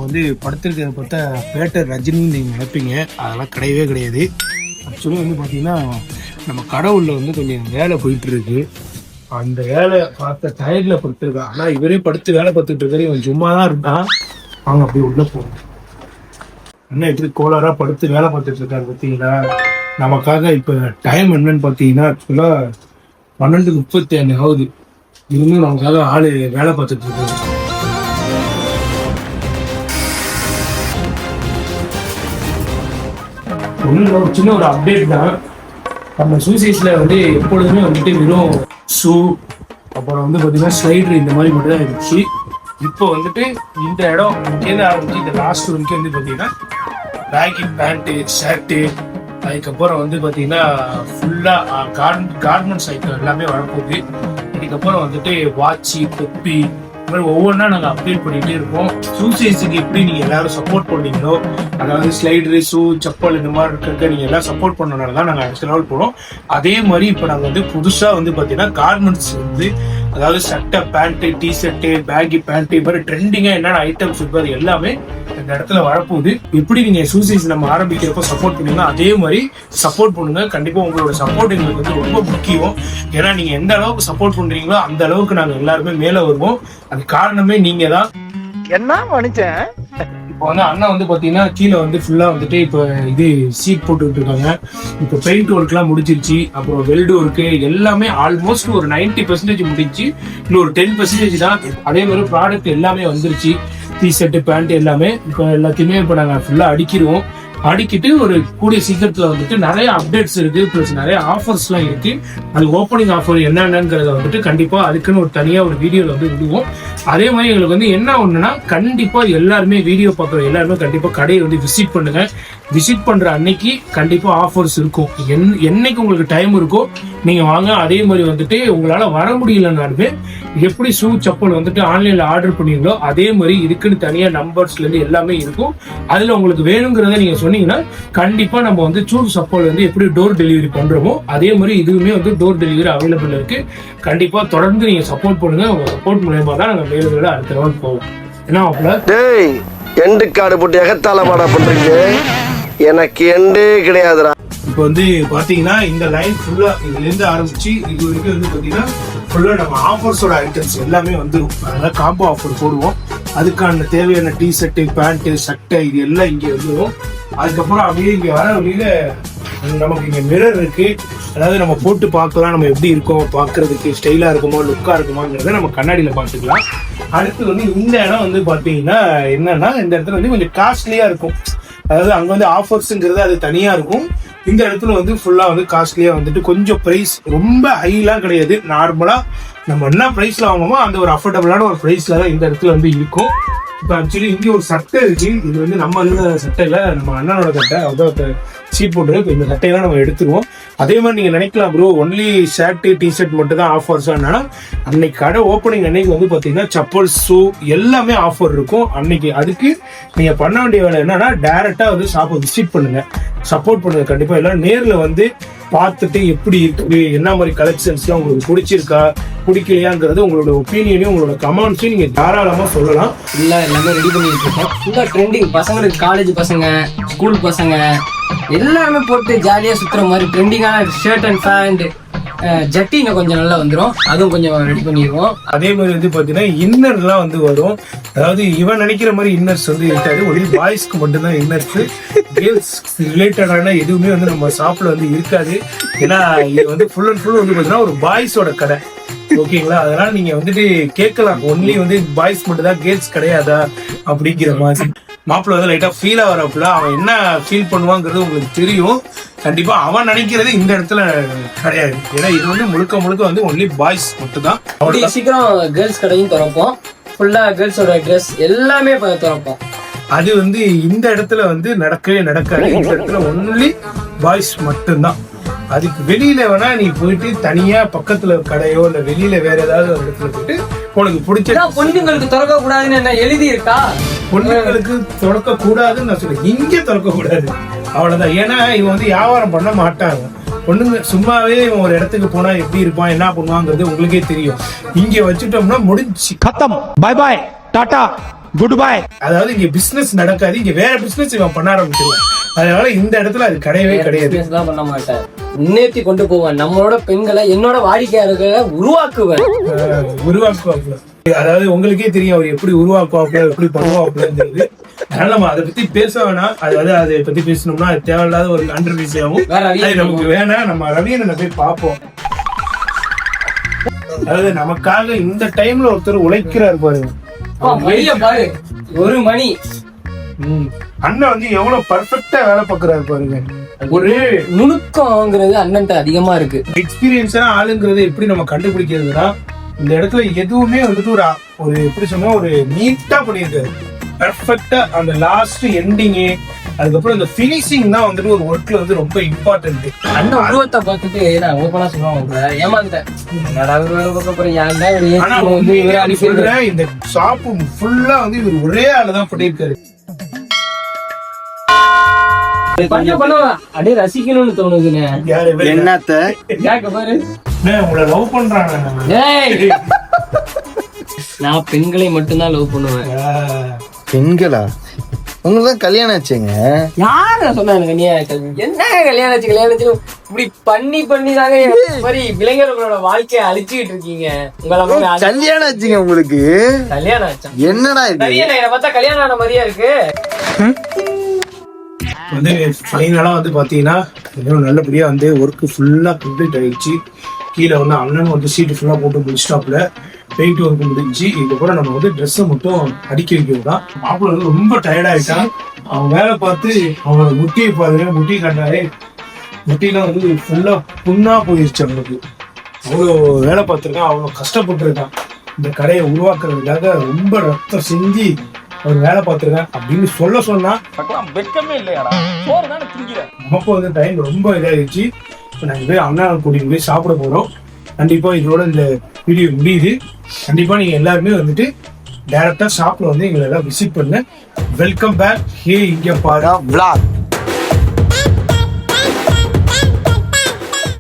வந்து படுத்திருக்கிறத பார்த்தா பேட்டர் ரஜினின்னு நீங்கள் நினைப்பீங்க. அதெல்லாம் கிடையவே கிடையாது. ஆக்சுவலி வந்து பார்த்தீங்கன்னா நம்ம கடவுளில் வந்து கொஞ்சம் வேலை போயிட்டு இருக்கு. அந்த வேலை பார்த்த டயர்டில் படுத்துருக்கான். ஆனால் இவரே படுத்து வேலை பார்த்துட்டு இருக்காரு. இவன் சும்மா தான் இருந்தான். வாங்க அப்படியே உள்ளே போகணும். அண்ணன் எப்படி கோளாராக படுத்து வேலை பார்த்துட்டு இருக்காரு பார்த்தீங்களா. நமக்காக இப்போ டைம் என்னன்னு பார்த்தீங்கன்னா ஆக்சுவலாக 12:35 ஆகுது. இன்னும் நமக்காக ஆள் வேலை பார்த்துட்டு இருக்காரு. ஒன்றும் ஒரு சின்ன ஒரு அப்டேட் தான். நம்ம ஷூசைஸில் வந்து எப்பொழுதுமே வந்துட்டு வெறும் ஷூ அப்புறம் வந்து பார்த்தீங்கன்னா ஸ்லைடர் இந்த மாதிரி மட்டும் தான் இருந்துச்சு. இப்போ வந்துட்டு இந்த இடம் இங்கேருந்து ஆரம்பிச்சு இந்த லாஸ்ட் ரூம்க்கு வந்து பார்த்தீங்கன்னா பேக்கி பேண்ட்டு ஷர்ட்டு அதுக்கப்புறம் வந்து பார்த்தீங்கன்னா ஃபுல்லாக கார்மெண்ட்ஸ் ஐட்டம் எல்லாமே வரப்போகுது. இதுக்கப்புறம் வந்துட்டு வாட்சி தொப்பி இந்த மாதிரி ஒவ்வொன்றா நாங்கள் அப்டேட் பண்ணிகிட்டே இருக்கோம். ஷூ சைஸுக்கு எப்படி நீங்கள் எல்லாரும் சப்போர்ட் பண்ணீங்களோ, அதாவது ஸ்லைடரு ஷூ செப்பல் இந்த மாதிரி இருக்க நீங்கள் எல்லாம் சப்போர்ட் பண்ணனால தான் நாங்கள் அடுத்த லெவல் போகிறோம். அதே மாதிரி இப்போ நாங்கள் வந்து புதுசாக வந்து பார்த்தீங்கன்னா கார்மெண்ட்ஸ் வந்து அதாவது சட்டை பேண்ட்டு டிஷர்ட்டு பேக்கி பேண்ட்டு இது மாதிரி ட்ரெண்டிங்காக என்னென்ன ஐட்டம்ஸ் இருக்கோ அது எல்லாமே இந்த இடத்துல வரப்போகுது. எப்படி நீங்கள் ஷூ சைஸ் நம்ம ஆரம்பிக்கிறப்போ சப்போர்ட் பண்ணுங்க, அதே மாதிரி சப்போர்ட் பண்ணுங்க. கண்டிப்பாக உங்களோட சப்போர்ட் எங்களுக்கு வந்து ரொம்ப முக்கியம். ஏன்னா நீங்கள் எந்த அளவுக்கு சப்போர்ட் பண்ணுறீங்களோ அந்த அளவுக்கு நாங்கள் எல்லாருமே மேலே வருவோம். அது காரணமே நீங்க தான். என்ன மனுஷன். இப்போ வந்து அண்ணா வந்து பாத்தீங்கன்னா கீழே வந்து ஃபுல்லா வந்துட்டு இப்போ இது சீட் போட்டுக்கிட்டு இருக்காங்க. இப்போ பெயிண்ட் ஒர்க்லாம் முடிச்சிருச்சு. அப்புறம் வெல்டு ஒர்க்கு எல்லாமே ஆல்மோஸ்ட் ஒரு 90% முடிஞ்சு. இன்னும் ஒரு 10% தான். அதே மாதிரி ப்ராடக்ட் எல்லாமே வந்துருச்சு. டிஷர்ட்டு பேண்ட் எல்லாமே இப்போ எல்லாத்தையுமே இப்போ நாங்கள் ஃபுல்லாக அடிக்கிடுவோம். அடிக்கிட்டு ஒரு கூடிய சீக்கிரத்தில் வந்துட்டு நிறைய அப்டேட்ஸ் இருக்கு, ப்ளஸ் நிறைய ஆஃபர்ஸ்லாம் இருக்கு. அது ஓப்பனிங் ஆஃபர் என்னென்னங்கிறத வந்துட்டு கண்டிப்பா அதுக்குன்னு ஒரு தனியா ஒரு வீடியோல வந்து விடுவோம். அதே மாதிரி எங்களுக்கு வந்து என்ன ஒண்ணுன்னா கண்டிப்பா எல்லாருமே வீடியோ பார்க்குற எல்லாருமே கண்டிப்பா கடையை வந்து விசிட் பண்ணுங்க. விசிட் பண்ற அன்னைக்கு கண்டிப்பா ஆஃபர்ஸ் இருக்கும். என்னைக்கு உங்களுக்கு டைம் இருக்கோ நீங்க வாங்க. அதே மாதிரி வந்துட்டு உங்களால வர முடியலன்னாலுமே எப்படி ஷூ செப்பல் வந்துட்டு ஆன்லைன்ல ஆர்டர் பண்ணீங்களோ அதே மாதிரி இதுக்குன்னு தனியா நம்பர்ஸ்ல இருந்து எல்லாமே இருக்கும். அதுல உங்களுக்கு வேணுங்கிறத நீங்க சொன்னீங்கன்னா கண்டிப்பா நம்ம வந்து ஷூ செப்பல் வந்து எப்படி டோர் டெலிவரி பண்றோமோ அதே மாதிரி இதுவுமே வந்து டோர் டெலிவரி அவைலபிள் இருக்கு. கண்டிப்பா தொடர்ந்து நீங்க சப்போர்ட் பண்ணுங்க. உங்க சப்போர்ட் மூலமா தான் நாங்க மேலும் அடுத்த லெவல் போவோம். என்ன ஆப்ல டேய் எண்டு கார்டு போட்டு எகத்தால மாடா பண்றீங்க. எனக்கு எண்டே கிடையாதுடா. இப்போ வந்து பாத்தீங்கன்னா இந்த லைன் ஃபுல்லா இதுல இருந்து ஆரம்பிச்சு இது வரைக்கும் வந்து பாத்தீங்கன்னா ஃபுல்லா நம்ம ஆஃபர்ஸோட ஐட்டம்ஸ் எல்லாமே வந்துடும். அதனால காம்போ ஆஃபர் போடுவோம். அதுக்கான தேவையான டிஷர்ட்டு பேண்ட்டு சட்டை இது எல்லாம் இங்கே வந்துடும். அதுக்கப்புறம் அப்படியே இங்கே வர வழியில நமக்கு இங்கே மிரர் இருக்கு. அதாவது நம்ம போட்டு பார்க்கலாம் நம்ம எப்படி இருக்கோம், பார்க்கறதுக்கு ஸ்டைலா இருக்குமோ லுக்கா இருக்குமாங்கிறத நம்ம கண்ணாடியில பார்த்துக்கலாம். அடுத்து வந்து இந்த இடம் வந்து பாத்தீங்கன்னா என்னன்னா இந்த இடத்துல வந்து கொஞ்சம் காஸ்ட்லியா இருக்கும். அதாவது அங்க வந்து ஆஃபர்ஸ்ங்கிறது அது தனியா இருக்கும். இந்த இடத்துல வந்து ஃபுல்லா வந்து காஸ்ட்லியா வந்துட்டு கொஞ்சம் பிரைஸ் ரொம்ப ஹைலாம் கிடையாது. நார்மலா நம்ம என்ன பிரைஸ்ல வாங்குமோ அந்த ஒரு அஃபோர்டபுளான ஒரு பிரைஸ்ல தான் இந்த இடத்துல வந்து இருக்கும். இப்போ ஆக்சுவலி இங்கே ஒரு சட்டை இருக்கு. இது வந்து நம்ம சட்டை இல்லை, நம்ம அண்ணனோட சட்டை. அதான் சீட் போட்டு இப்போ இந்த சட்டையெல்லாம் நம்ம எடுத்துருவோம். அதே மாதிரி நீங்க நினைக்கலாம் ப்ரோ ஒன்லி ஷர்ட்டு டிஷர்ட் மட்டும் தான் ஆஃபர்ஸ். என்னன்னா அன்னைக்கு கடை ஓப்பனிங் அன்னைக்கு வந்து பாத்தீங்கன்னா செப்பல் ஷூ எல்லாமே ஆஃபர் இருக்கும் அன்னைக்கு. அதுக்கு நீங்க பண்ண வேண்டிய வேலை என்னன்னா டைரக்டா வந்து ஷாப்பை விசிட் பண்ணுங்க, சப்போர்ட் பண்ணுங்க. கண்டிப்பா எல்லாம் நேர்ல வந்து பார்த்துட்டு எப்படி இருக்குது, என்ன மாதிரி கலெக்ஷன்ஸ்லாம் உங்களுக்கு பிடிச்சிருக்கா பிடிக்கலையாங்கிறது உங்களோட ஒப்பீனியனையும் உங்களோட கமெண்ட்ஸையும் நீங்க தாராளமா சொல்லலாம். எல்லாமே ரெடி பண்ணிட்டு இருக்கோம். ஃபுல்லா ட்ரெண்டிங் பசங்களுக்கு, காலேஜ் பசங்க, ஸ்கூல் பசங்க எல்லாருமே போட்டு ஜாலியா சுத்துற மாதிரி ட்ரெண்டிங்கான ஷர்ட் அண்ட் பேண்ட் ஜட்டிங்க கொஞ்சம் நல்லா வந்துடும். அதுவும் கொஞ்சம் ரெடி பண்ணிடுவோம். அதே மாதிரி வந்து பாத்தீங்கன்னா இன்னர்லாம் வந்து வரும். அதாவது இவன் நினைக்கிற மாதிரி இன்னர்ஸ் வந்து இருக்காது. ஒன்லி பாய்ஸ்க்கு மட்டும்தான் இன்னர்ஸ். கேர்ள்ஸ் ரிலேட்டடான எதுவுமே வந்து நம்ம ஷாப்ல வந்து இருக்காது. ஏன்னா இது வந்து ஃபுல் அண்ட் ஃபுல் வந்து பாத்தீங்கன்னா ஒரு பாய்ஸோட கடை. ஓகேங்களா? அதனால நீங்க வந்துட்டு கேட்கலாம் ஒன்லி வந்து பாய்ஸ் மட்டும் தான் கேர்ள்ஸ் கிடையாதா அப்படிங்கிற மாதிரி. மாப்பிள்ள வந்து லைட்டா ஃபீல் ஆகிறப்பல அவன் என்ன ஃபீல் பண்ணுவாங்கிறது உங்களுக்கு தெரியும். கண்டிப்பா அவன் நினைக்கிறது இந்த இடத்துல கிடையாது. ஏன்னா இது வந்து முழுக்க முழுக்க வந்து ஒன்லி பாய்ஸ் மட்டும் தான். சீக்கிரம் கேர்ள்ஸ் கடையும் திறப்போம். ஃபுல்லா கேர்ள்ஸோட ட்ரெஸ் எல்லாமே திறப்போம். அது வந்து இந்த இடத்துல வந்து நடக்கவே நடக்காது. இந்த இடத்துல ஒன்லி பாய்ஸ் மட்டும்தான். அதுக்கு வெளியில வேணா நீ போயிட்டு தனியா பக்கத்துல கடையோ இல்ல வெளியில வேற ஏதாவது ஒரு இடத்துல போயிட்டு உனக்கு பிடிச்ச பொண்ணுங்களுக்கு திறக்க கூடாதுன்னு என்ன எழுதி இருக்கா? பொண்ணுங்களுக்கு திறக்க கூடாதுன்னு நான் சொல்றேன். இங்க திறக்க கூடாது அவ்வளவுதான். ஏன்னா இவன் வந்து வியாபாரம் பண்ண மாட்டாங்க. பொண்ணுங்க சும்மாவே இவன் ஒரு இடத்துக்கு போனா எப்படி இருப்பான் என்ன பண்ணுவாங்கிறது உங்களுக்கே தெரியும். இங்க வச்சுட்டோம்னா முடிஞ்சு खत्म. बाय बाय टाटा குட் பை. அதாவது இங்க பிசினஸ் நடக்காது, இங்க வேற பிசினஸ் இவன் பண்ண ஆரம்பிச்சிருவான். அதனால இந்த இடத்துல அது கிடையவே கிடையாது. business தான் பண்ண மாட்டேன், முன்னேற்றி கொண்டு போவேன். நம்மளோட பெண்களை என்னோட வாடிக்கையாளர்களை உருவாக்குவேன். உருவாக்குவாப்புல, அதாவது உங்களுக்கே தெரியும் அவர் எப்படி உருவாக்குவாப்புல, எப்படி பண்ணுவாப்புலங்கிறது. அதனால நம்ம அதை பத்தி பேச வேணாம். அதாவது அதை பத்தி பேசணும்னா அது தேவையில்லாத ஒரு கான்ட்ரவர்சி ஆகும். அது நமக்கு வேணாம். நம்ம ரவியனை போய் பார்ப்போம். அதாவது நமக்காக இந்த டைம்ல ஒருத்தர் உழைக்கிறாரு பாருங்க. பாரு, 1 மணி. அண்ணன் வந்து எவ்வளவு பர்ஃபெக்டா வேலை பார்க்கறாரு பாருங்க. ஒரு நுணுக்கம்ங்கிறது அண்ணன்ட்ட அதிகமா இருக்கு. எக்ஸ்பீரியன்ஸான ஆளுங்கிறது எப்படி நம்ம கண்டுபிடிக்கிறதுனா, இந்த இடத்துல எதுவுமே வந்துட்டு ஒரு எப்படி சொன்னா ஒரு நீட்டா பண்ணியிருக்காரு. பெர்ஃபெக்ட்டா அந்த லாஸ்ட் எண்டிங்கு, அதுக்கப்புறம் இந்த ஃபினிஷிங் தான் வந்துட்டு ஒரு ஒர்க்ல வந்து ரொம்ப இம்பார்ட்டன்ட். அண்ணன் உருவத்தை பார்த்துட்டு நான் ஓப்பனா சொல்லுவாங்க, ஏமாந்துட்டேன். ஆனா சொல்றேன், இந்த ஷாப்பு ஃபுல்லா வந்து இவர் ஒரே ஆளு தான் பண்ணியிருக்காரு. அப்படியே ரசிக்கணும்னு தோணுதுங்க. என்னத்த பாரு, உங்களை லவ் பண்றாங்க. நான் பெண்களை மட்டும்தான் லவ் பண்ணுவேன். பெண்களா? உங்களுக்கு கல்யாணம் ஆச்சுங்க? யார சொன்னாங்க என்ன கல்யாணம் ஆச்சு இப்படி பண்ணி தாங்க மாதிரி இளைஞர்களோட வாழ்க்கையை அழிச்சுக்கிட்டு இருக்கீங்க. உங்களை கல்யாணம் ஆச்சுங்க உங்களுக்கு? கல்யாணம் ஆச்சா? என்னடா இது பார்த்தா கல்யாணம் ஆன மாதிரியா இருக்கு. வந்து ஃபைனலா வந்து பாத்தீங்கன்னா நல்லபடியா வந்து ஒர்க் ஃபுல்லா கம்ப்ளீட் ஆயிடுச்சு. கீழே வந்து அண்ணன் வந்து சீட்டு ஃபுல்லா போட்டு முடிச்சிட்டாப்ல. பெயிண்ட் ஒர்க் முடிஞ்சு இதுக்கப்புறம் நம்ம வந்து ட்ரெஸ்ஸை மட்டும் அடிக்க வைக்கிறது தான். மாப்பிள்ள வந்து ரொம்ப டயர்ட் ஆயிட்டான். அவன் வேலை பார்த்து அவனோட முட்டியை பாருங்க, முட்டி கண்டாரு. முட்டிலாம் வந்து ஃபுல்லா புண்ணா போயிருச்சு. அவனுக்கு அவ்வளோ வேலை பார்த்துருக்கான், அவ்வளோ கஷ்டப்பட்டுருக்கான். இந்த கடையை உருவாக்குறதுக்காக ரொம்ப ரத்தம் செஞ்சு அவர் வேலை பார்த்துருக்கான் அப்படின்னு சொன்னா வெக்கமே இல்லையாடா. நமக்கு வந்து டைம் ரொம்ப இதாகிடுச்சு. இப்போ நாங்கள் போய் அண்ணா கூட்டிட்டு போய் சாப்பிட போகிறோம். கண்டிப்பாக இதோட இந்த வீடியோ முடியுது. கண்டிப்பாக நீங்கள் எல்லாருமே வந்துட்டு டைரக்டாக ஷாப்பில் வந்து எங்களை எல்லாம் விசிட் பண்ண. Welcome back. ஹே இங்கே பாரா vlog.